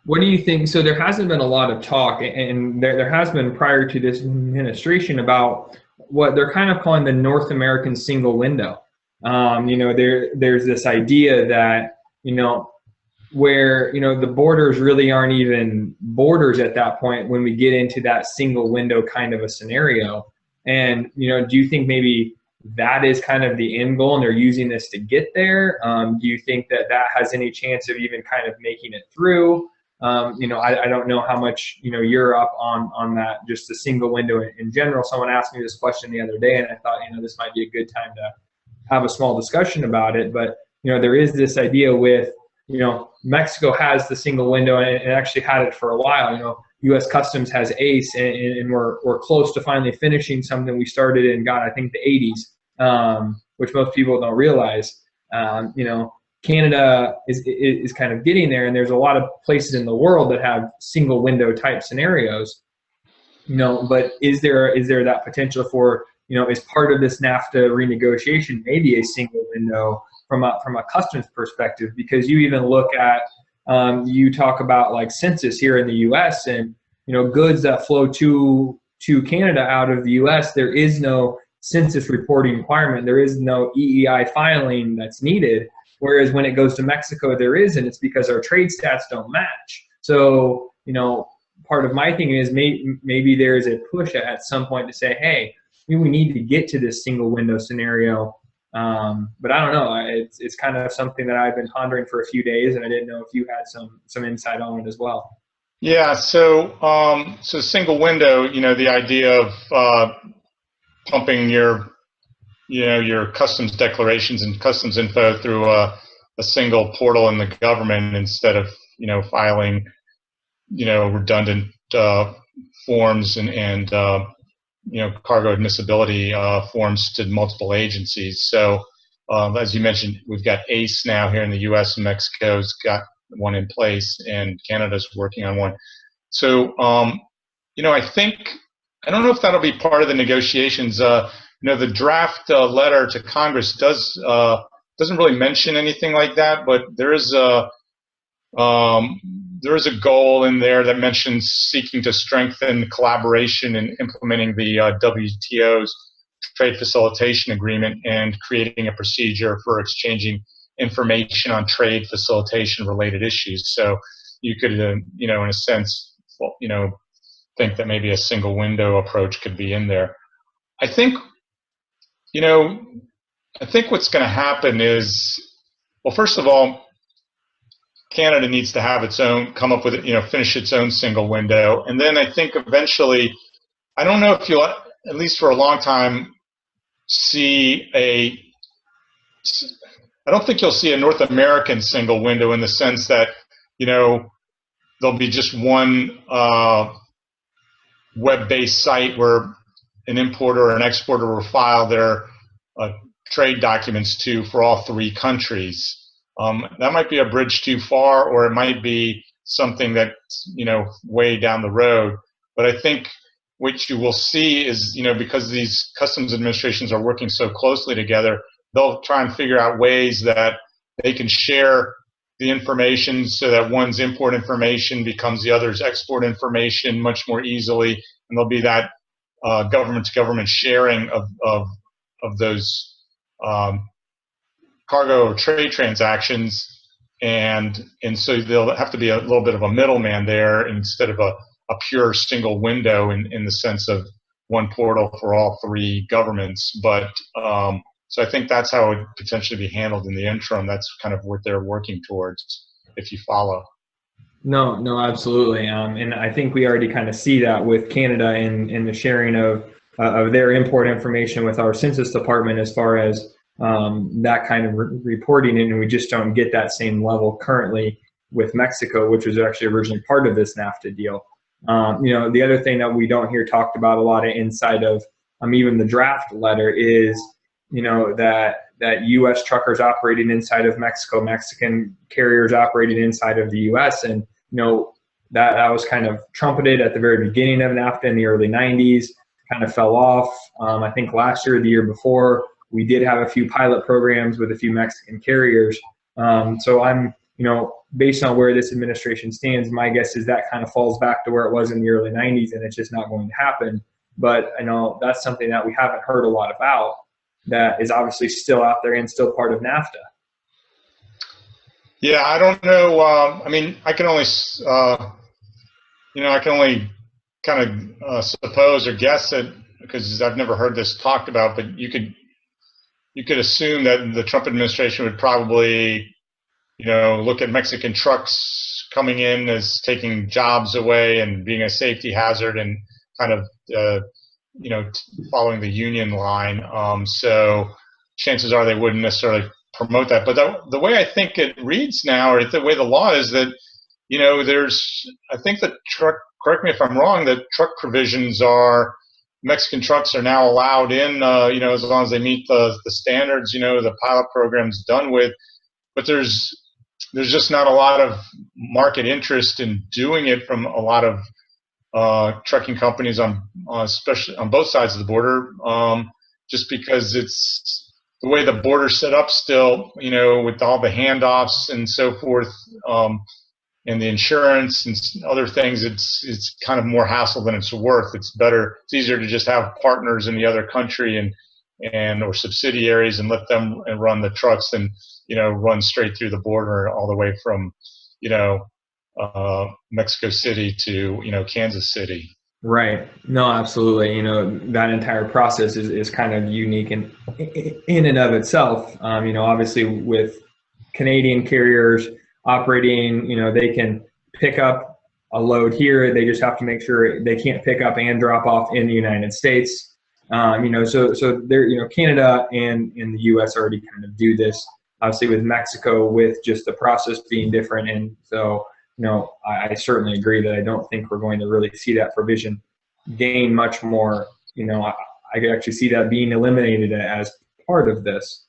What do you think? So there hasn't been a lot of talk, and there has been prior to this administration about what they're kind of calling the North American single window. There's this idea that where the borders really aren't even borders at that point when we get into that single window kind of a scenario. And do you think maybe that is kind of the end goal, and they're using this to get there? Do you think that that has any chance of even kind of making it through? I don't know how much you're up on that, just the single window in general. Someone asked me this question the other day, and I thought this might be a good time to have a small discussion about it. But there is this idea with Mexico has the single window, and it actually had it for a while. U.S. Customs has ACE, and we're close to finally finishing something we started in, God, I think the 80s, which most people don't realize. Canada is kind of getting there, and there's a lot of places in the world that have single window type scenarios. But is there that potential for as part of this NAFTA renegotiation, maybe a single window from a customs perspective? Because you even look at you talk about like census here in the U.S. and goods that flow to Canada out of the U.S. There is no census reporting requirement. There is no EEI filing that's needed. Whereas when it goes to Mexico, there is, and it's because our trade stats don't match. So, part of my thing is maybe there is a push at some point to say, hey, we need to get to this single window scenario. But I don't know. It's kind of something that I've been pondering for a few days, and I didn't know if you had some insight on it as well. Yeah. So single window. The idea of pumping your customs declarations and customs info through a single portal in the government instead of filing redundant forms and cargo admissibility forms to multiple agencies. So as you mentioned, we've got ACE now here in the U.S. and Mexico's got one in place, and Canada's working on one. So I don't know if that'll be part of the negotiations. The draft letter to Congress doesn't really mention anything like that, but there is a goal in there that mentions seeking to strengthen collaboration in implementing the WTO's trade facilitation agreement and creating a procedure for exchanging information on trade facilitation related issues. So you could, in a sense, think that maybe a single window approach could be in there. I think what's going to happen is, well, first of all, Canada needs to have its own, come up with finish its own single window. And then I think eventually, I don't know if you'll, at least for a long time, I don't think you'll see a North American single window in the sense that, there'll be just one web-based site where an importer or an exporter will file their trade documents to for all three countries. That might be a bridge too far, or it might be something that's way down the road. But I think what you will see is because these customs administrations are working so closely together, they'll try and figure out ways that they can share the information so that one's import information becomes the other's export information much more easily, and there'll be that government-to-government sharing of those cargo or trade transactions, and so there'll have to be a little bit of a middleman there instead of a pure single window in the sense of one portal for all three governments. But so I think that's how it would potentially be handled in the interim. That's kind of what they're working towards, if you follow. No, absolutely. And I think we already kind of see that with Canada in the sharing of their import information with our Census Department as far as that kind of reporting, and we just don't get that same level currently with Mexico, which was actually originally part of this NAFTA deal. The other thing that we don't hear talked about a lot inside of even the draft letter is that U.S. truckers operating inside of Mexico, Mexican carriers operating inside of the U.S., and that was kind of trumpeted at the very beginning of NAFTA in the early 90s, kind of fell off. I think last year or the year before, we did have a few pilot programs with a few Mexican carriers. So I'm based on where this administration stands, my guess is that kind of falls back to where it was in the early 90s, and it's just not going to happen. But I know that's something that we haven't heard a lot about that is obviously still out there and still part of NAFTA. Yeah, I don't know. I mean, I can only, kind of suppose or guess it, because I've never heard this talked about. But you could assume that the Trump administration would probably, look at Mexican trucks coming in as taking jobs away and being a safety hazard, and kind of, following the union line. So chances are they wouldn't necessarily promote that. But the way I think it reads now, or the way the law is, that I think that correct me if I'm wrong, that truck provisions are, Mexican trucks are now allowed in, as long as they meet the standards, the pilot program's done with. But there's just not a lot of market interest in doing it from a lot of trucking companies especially on both sides of the border, just because it's the way the border's set up still, with all the handoffs and so forth, and the insurance and other things. It's kind of more hassle than it's worth. It's easier to just have partners in the other country and or subsidiaries and let them run the trucks than run straight through the border all the way from Mexico City to Kansas City. Right. No, absolutely. That entire process is kind of unique in and of itself. Obviously with Canadian carriers operating, they can pick up a load here. They just have to make sure they can't pick up and drop off in the United States. So there, Canada and in the U.S. already kind of do this. Obviously with Mexico, with just the process being different. And so, I certainly agree that I don't think we're going to really see that provision gain much more. I could actually see that being eliminated as part of this.